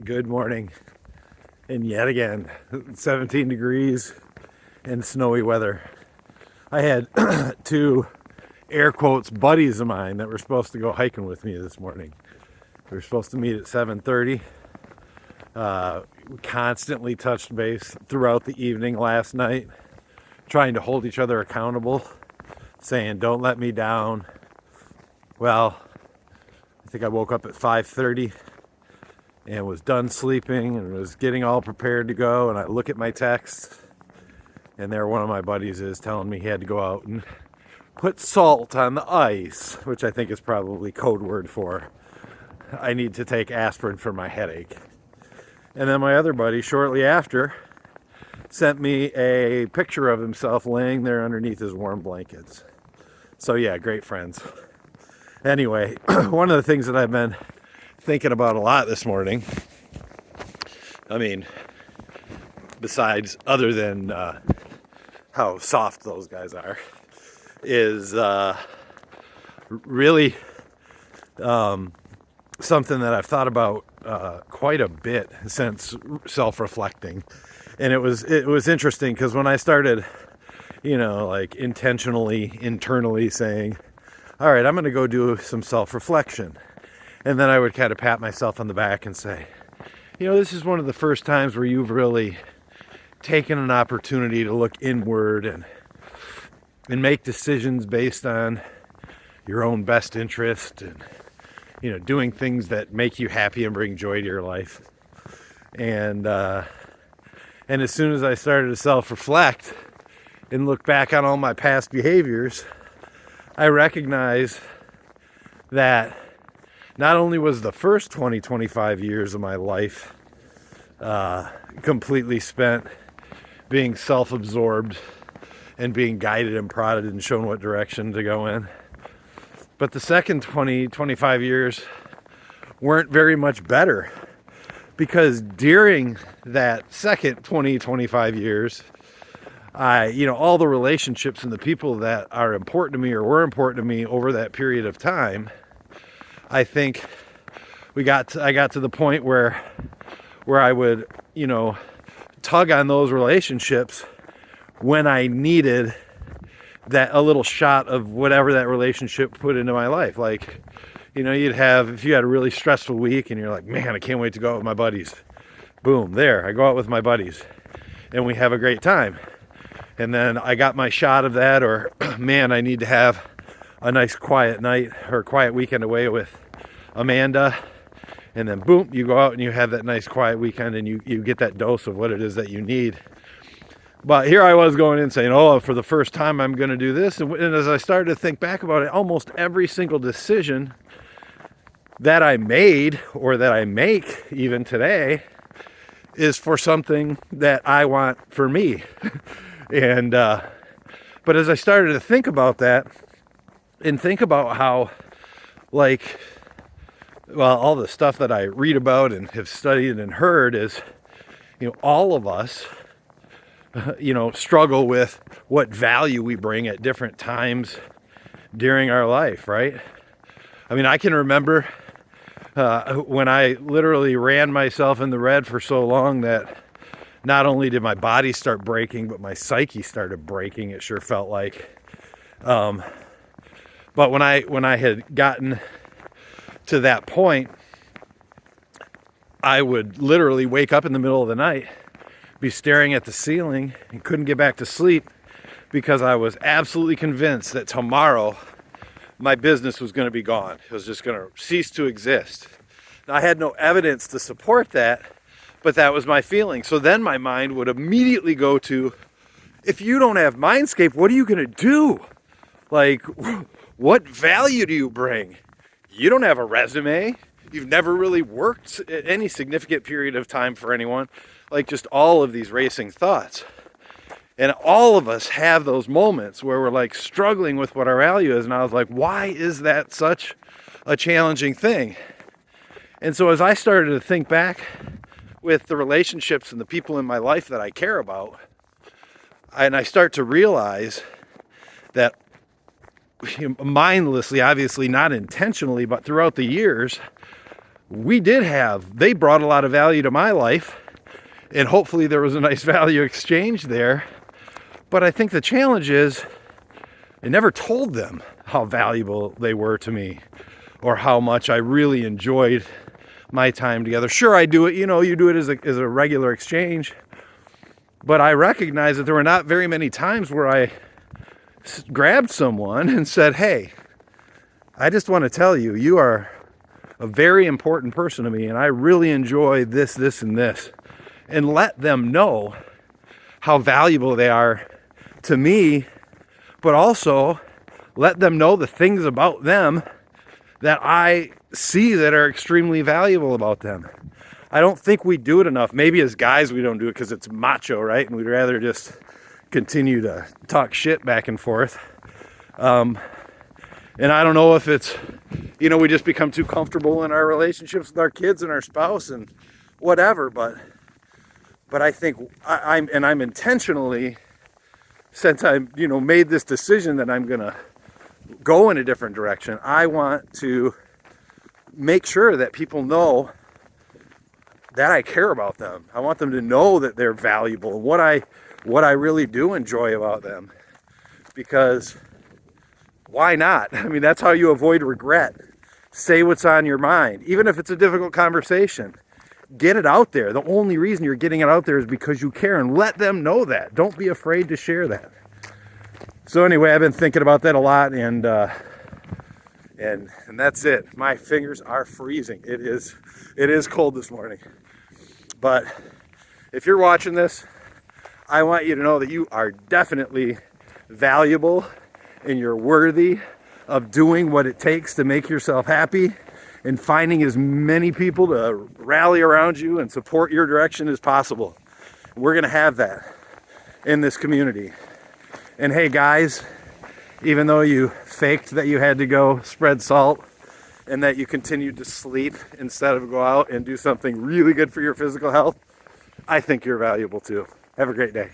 Good morning. And yet again, 17 degrees and snowy weather. I had two air quotes buddies of mine that were supposed to go hiking with me this morning. We were supposed to meet at 7:30. We constantly touched base throughout the evening last night, trying to hold each other accountable, saying, "Don't let me down." Well, I think I woke up at 5:30 and was done sleeping and was getting all prepared to go, and I look at my texts, and there one of my buddies is telling me he had to go out and put salt on the ice, which I think is probably code word for I need to take aspirin for my headache. And then my other buddy, shortly after, sent me a picture of himself laying there underneath his warm blankets. So yeah, great friends. Anyway, one of the things that I've been thinking about a lot this morning, besides other than how soft those guys are, is really something that I've thought about quite a bit since self-reflecting. And it was interesting because when I started, intentionally, internally saying, all right, I'm going to go do some self-reflection. And then I would kind of pat myself on the back and say, this is one of the first times where you've really taken an opportunity to look inward and make decisions based on your own best interest and, doing things that make you happy and bring joy to your life. And as soon as I started to self-reflect and look back on all my past behaviors, I recognized that not only was the first 25 years of my life completely spent being self-absorbed and being guided and prodded and shown what direction to go in, but the second 25 years weren't very much better, because during that second 25 years, all the relationships and the people that are important to me or were important to me over that period of time, I think I got to the point where I would, tug on those relationships when I needed that a little shot of whatever that relationship put into my life. Like, if you had a really stressful week and you're like, man, I can't wait to go out with my buddies. Boom, there, I go out with my buddies and we have a great time. And then I got my shot of that, or man, I need to have a nice quiet night or quiet weekend away with Amanda. And then boom, you go out and you have that nice quiet weekend and you get that dose of what it is that you need. But here I was going in saying, for the first time I'm going to do this. And as I started to think back about it, almost every single decision that I made or that I make even today is for something that I want for me. And but as I started to think about that and think about how, all the stuff that I read about and have studied and heard is, all of us, struggle with what value we bring at different times during our life, right? I can remember when I literally ran myself in the red for so long that not only did my body start breaking, but my psyche started breaking. It sure felt like. But when I had gotten to that point, I would literally wake up in the middle of the night, be staring at the ceiling and couldn't get back to sleep because I was absolutely convinced that tomorrow my business was going to be gone. It was just going to cease to exist. Now, I had no evidence to support that, but that was my feeling. So then my mind would immediately go to, if you don't have Mindscape, what are you going to do? What value do you bring? You don't have a resume. You've never really worked any significant period of time for anyone. Just all of these racing thoughts. And all of us have those moments where we're struggling with what our value is. And I was like, why is that such a challenging thing? And so as I started to think back with the relationships and the people in my life that I care about, and I start to realize that mindlessly, obviously not intentionally, but throughout the years, they brought a lot of value to my life, and hopefully there was a nice value exchange there. But I think the challenge is I never told them how valuable they were to me or how much I really enjoyed my time together. Sure, I do it, you do it as a regular exchange, but I recognize that there were not very many times where I grabbed someone and said, hey, I just want to tell you, you are a very important person to me, and I really enjoy this, and this, and let them know how valuable they are to me, but also let them know the things about them that I see that are extremely valuable about them. I don't think we do it enough. Maybe as guys we don't do it because it's macho, right? And we'd rather just continue to talk shit back and forth. And I don't know if it's, we just become too comfortable in our relationships with our kids and our spouse and whatever. But I think I'm intentionally, since I, made this decision that I'm going to go in a different direction, I want to make sure that people know that I care about them. I want them to know that they're valuable and what I really do enjoy about them. Because why not? I mean, that's how you avoid regret. Say what's on your mind, even if it's a difficult conversation. Get it out there. The only reason you're getting it out there is because you care, and let them know that. Don't be afraid to share that. So anyway, I've been thinking about that a lot, and that's it. My fingers are freezing. It is cold this morning. But if you're watching this, I want you to know that you are definitely valuable and you're worthy of doing what it takes to make yourself happy and finding as many people to rally around you and support your direction as possible. We're going to have that in this community. And hey guys, even though you faked that you had to go spread salt and that you continued to sleep instead of go out and do something really good for your physical health, I think you're valuable too. Have a great day.